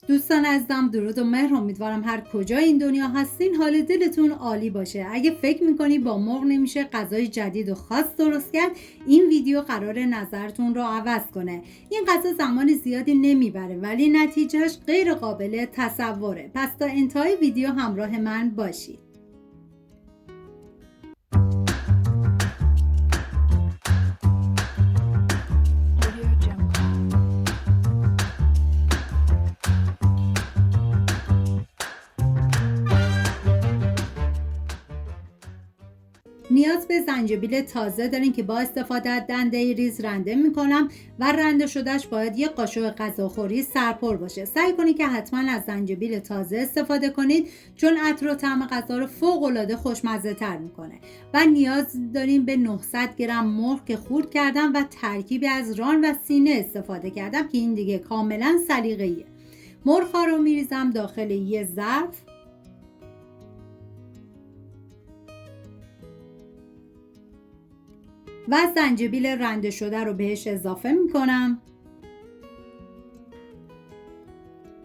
دوستان عزیزم، درود و مهر. امیدوارم هر کجای این دنیا هستین حال دلتون عالی باشه. اگه فکر میکنی با مرغ نمیشه غذای جدید و خاص درست کرد، این ویدیو قرار نظرتون رو عوض کنه. این غذا زمان زیادی نمیبره ولی نتیجهش غیر قابل تصوره. پس تا انتهای ویدیو همراه من باشید. نیاز به زنجبیل تازه دارین که با استفاده از دنده ریز رنده میکنم و رنده شدهش باید یک قاشق غذاخوری سرپر باشه. سعی کنید که حتما از زنجبیل تازه استفاده کنید چون عطر و طعم غذا رو فوق العاده خوشمزه تر میکنه. و نیاز داریم به 900 گرم مرغ که خورد کردم و ترکیبی از ران و سینه استفاده کردم که این دیگه کاملا سلیقه‌ایه. مرغ رو میریزم داخل یه ظرف و زنجبیل رنده شده رو بهش اضافه میکنم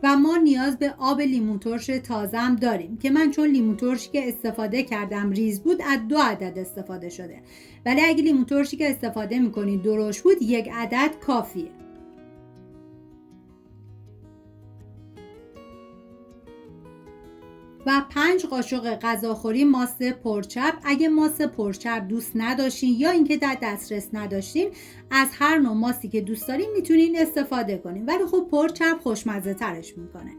و ما نیاز به آب لیمو ترش تازه هم داریم که من چون لیمو ترشی که استفاده کردم ریز بود از 2 عدد استفاده شده، ولی اگه لیمو ترشی که استفاده میکنید درشت بود 1 عدد کافیه. و 5 قاشق غذاخوری ماست پرچرب. اگه ماست پرچرب دوست نداشتین یا اینکه در دسترس نداشتین، از هر نوع ماستی که دوست دارین میتونین استفاده کنین، ولی خب پرچرب خوشمزه ترش میکنه.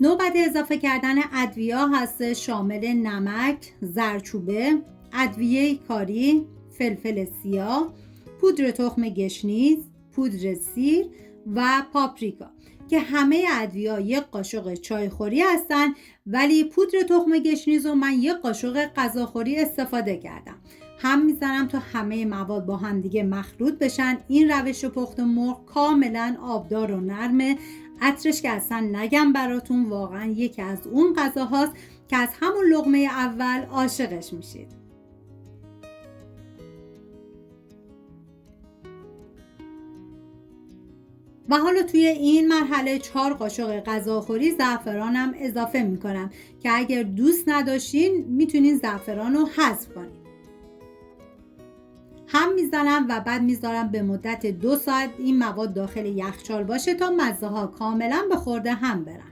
نوبت اضافه کردن ادویه هست، شامل نمک، زردچوبه، ادویه کاری، فلفل سیاه، پودر تخم گشنیز، پودر سیر و پاپریکا که همه ادویه‌ها 1 قاشق چایخوری هستن، ولی پودر تخم گشنیز رو من 1 قاشق غذاخوری استفاده کردم. هم میزنم تا همه مواد با هم دیگه مخلوط بشن. این روش پخت مرغ کاملا آبدار و نرمه. عطرش که اصلا نگم براتون، واقعا یکی از اون غذاهاست که از همون لقمه اول عاشقش میشید. و حالا توی این مرحله 4 قاشق غذاخوری زعفرانم اضافه میکنم که اگر دوست نداشتین میتونین زعفران رو حذف کنین. هم میزنم و بعد میذارم به مدت 2 ساعت این مواد داخل یخچال باشه تا مزه ها کاملا به خورده هم برن.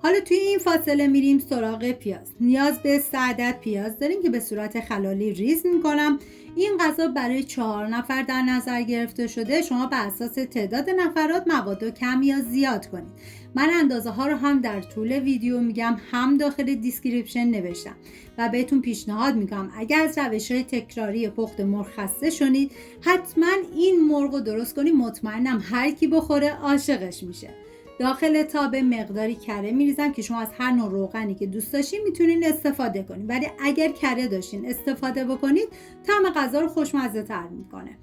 حالا توی این فاصله میریم سراغ پیاز. نیاز به 3 عدد پیاز داریم که به صورت خلالی ریز میکنم. این غذا برای 4 نفر در نظر گرفته شده. شما به اساس تعداد نفرات مواد کم یا زیاد کنید. من اندازه ها رو هم در طول ویدیو میگم، هم داخل دیسکریپشن نوشتم و بهتون پیشنهاد میکنم اگر از روش‌های تکراری پخت مرغ خسته شدید حتما این مرغ رو درست کنید. مطمئنم هر کی بخوره عاشقش میشه. داخل تابه مقداری کره میریزم که شما از هر نوع روغنی که دوست داشتین میتونین استفاده کنید، ولی اگر کره داشتین استفاده بکنید طعم غذا رو خوشمزه تر میکنه.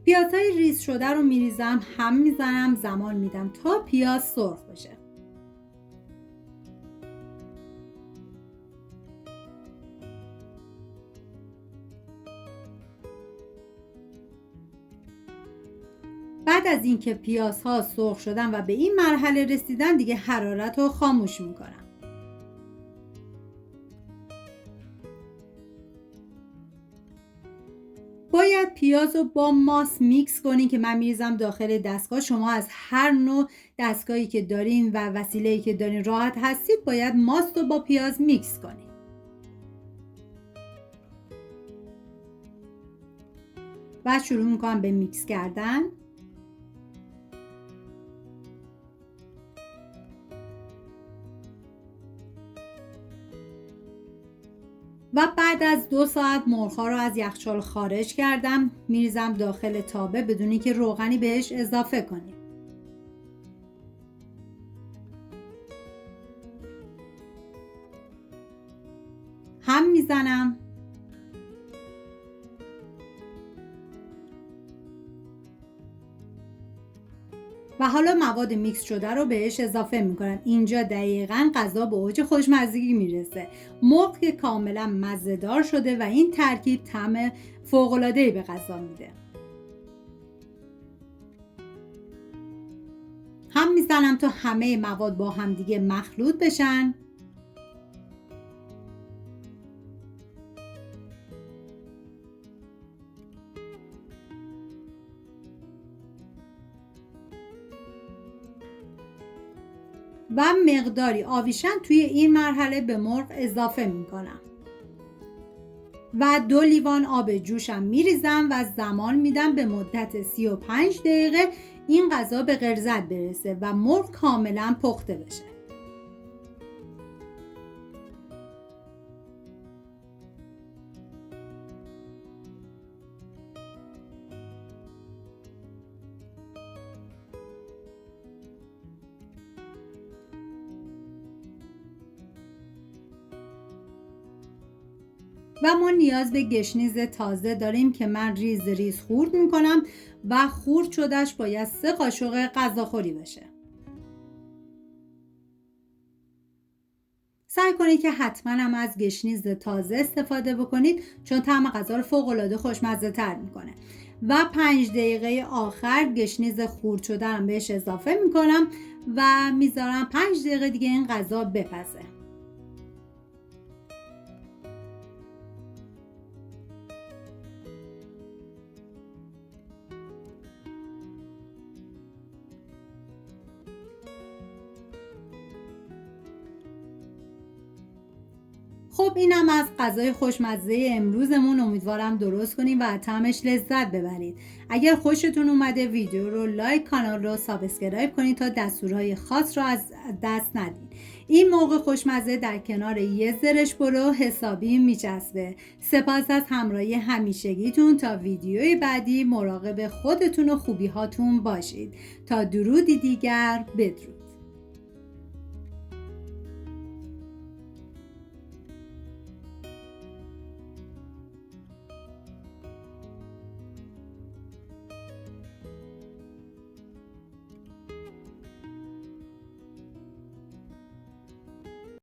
پیازهای ریز شده رو میریزم، هم میزنم، زمان میدم تا پیاز سرخ بشه. بعد از اینکه پیازها سرخ شدن و به این مرحله رسیدن دیگه حرارت رو خاموش میکنم. باید پیاز رو با ماست میکس کنین که من میریزم داخل دستگاه. شما از هر نوع دستگاهی که دارین و وسیله‌ای که دارین راحت هستید باید ماست رو با پیاز میکس کنین. و شروع میکنم به میکس کردن. و بعد از 2 ساعت مرغ‌ها رو از یخچال خارج کردم، میریزم داخل تابه بدون اینکه روغنی بهش اضافه کنیم. هم میزنم و حالا مواد میکس شده رو بهش اضافه میکنم. اینجا دقیقاً غذا به اوج خوشمزگی میرسه. مرغ که کاملا مزه‌دار شده و این ترکیب طعم فوق‌العاده‌ای به غذا میده. هم میزنم تا همه مواد با هم دیگه مخلوط بشن. و مقداری آویشن توی این مرحله به مرغ اضافه میکنم و 2 لیوان آب جوشم میریزم و زمان میدم به مدت 35 دقیقه این غذا به غلظت برسه و مرغ کاملا پخته بشه. و ما نیاز به گشنیز تازه داریم که من ریز ریز خورد میکنم و خورد شدهش باید 3 قاشق غذاخوری باشه. سعی کنید که حتما هم از گشنیز تازه استفاده بکنید چون طعم غذا رو فوق‌العاده خوشمزه تر میکنه. و 5 دقیقه آخر گشنیز خورد شده رو بهش اضافه میکنم و میذارم 5 دقیقه دیگه این غذا بپزه. خب اینم از غذای خوشمزه امروزمون. امیدوارم درست کنید و طعمش لذت ببرید. اگر خوشتون اومده ویدیو رو لایک، کانال رو سابسکرایب کنید تا دستورهای خاص رو از دست ندید. این موقع خوشمزه در کنار یه زرش برو حسابی میچسبه. سپاس از همراهی همیشگیتون. تا ویدیوی بعدی مراقب خودتون و خوبی هاتون باشید. تا درودی دیگر، بدرود.